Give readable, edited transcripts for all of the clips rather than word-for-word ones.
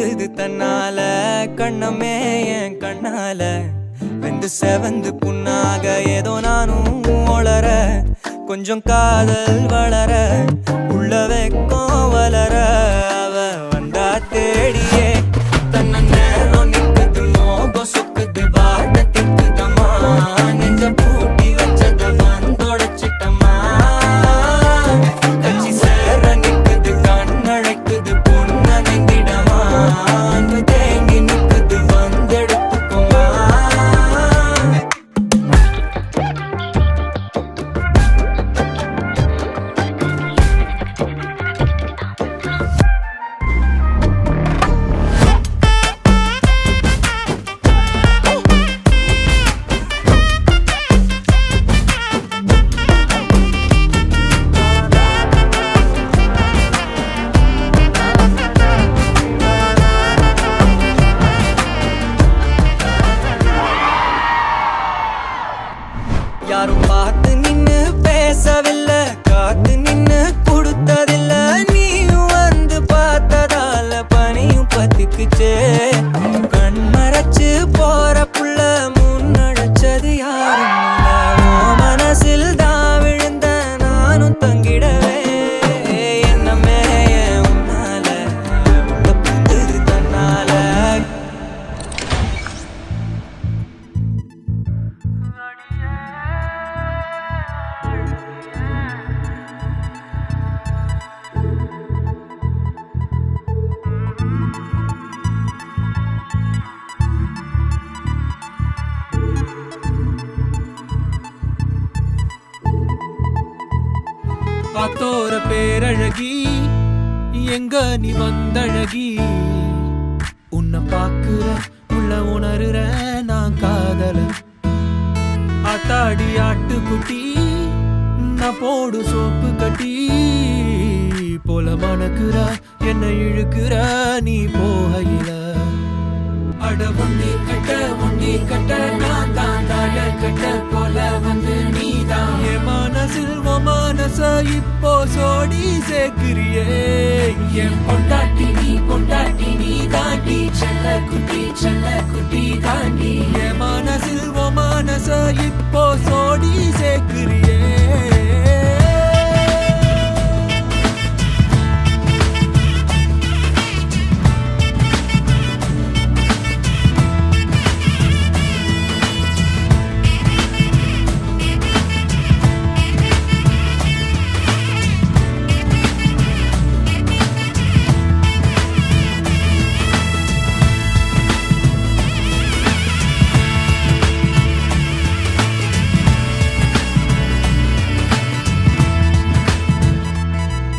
பொங்குது தன்னால கண்ணமே என் கண்ணால வெந்து செவந்து புண்ணாக ஏதோ நானும் ஒளர கொஞ்சம் காதல் வளர உள்ள வெக்கம் வளர அவ வந்தா தேடியே தன்ன நேரம் நிக்குது மோகம் சுக்குது வாட்ட திக்குதம்மா நெஞ்ச பூட்டி வச்சத வந்தொடச்சிட்டம்மா கட்சி சேர நிக்குது கண்ணழைக்குது பொண்ண நெங்கிடமா அன்பு தேங்கி நிக்குது வந்தெடுத்துக்குமா யாரும் பார்த்து நின்னு பேசவில்லை காத்து நின்னு கொடுத்ததில்ல நீயும் வந்து பார்த்ததால பனியும் பத்திக்குச்சே கண் மறைச்சு போற புள்ள முன்னடைச்சது யாரும் இல்ல உன் மனசில் தான் விழுந்த நானும் தங்கிடவே என்னமே உன்னால உள்ள புந்துது தன்னால பார்த்தோர பேரழகி எங்க நீ வந்தழகி உன்னை பாக்குற உள்ள உணர்ற நான் காதல ஆத்தாடி ஆட்டுக்குட்டி நான் போடு சோப்பு கட்டி போல மணக்குற என்ன இழுக்கிற நீ போகையில அட உண்டி கட்ட நான் தான் தாழ கட்ட போல வந்து நீதான் என் மனசில் உன் மனச இப்போ சோடி சேர்க்கிறியே என் பொண்டாட்டி நீ தாண்டி செல்ல குட்டி தாண்டி என் மனசில் உன் மனச இப்போ சோடி சேர்க்கிறியே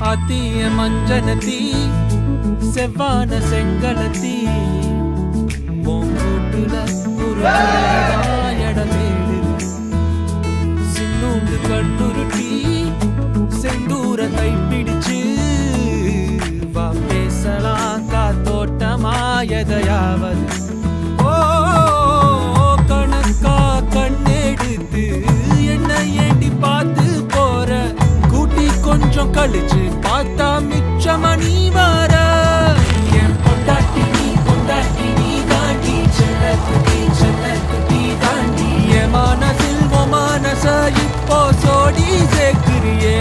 ஆத்திய மஞ்சனத்தி செவ்வான செங்கலத்தி பூங்குட்டுல ஒரு இடமேடு சின்னூண்டு கண்ணுருட்டி செந்தூர கைப்பிடிச்சு வா பேசலாம் காத்தோட்டமா எதையாவது ஓ கணக்கா கண்ணெடுத்து என்ன ஏண்டி பார்த்து போற கூட்டி கொஞ்சம் கழிச்சு பார்த்தா மிச்சமா நீ வர என் பொண்டாட்டி நீ தாண்டி செல்ல குட்டி தாண்டி என் மனசில் உன் மனச இப்போ சோடி சேர்க்கிறியே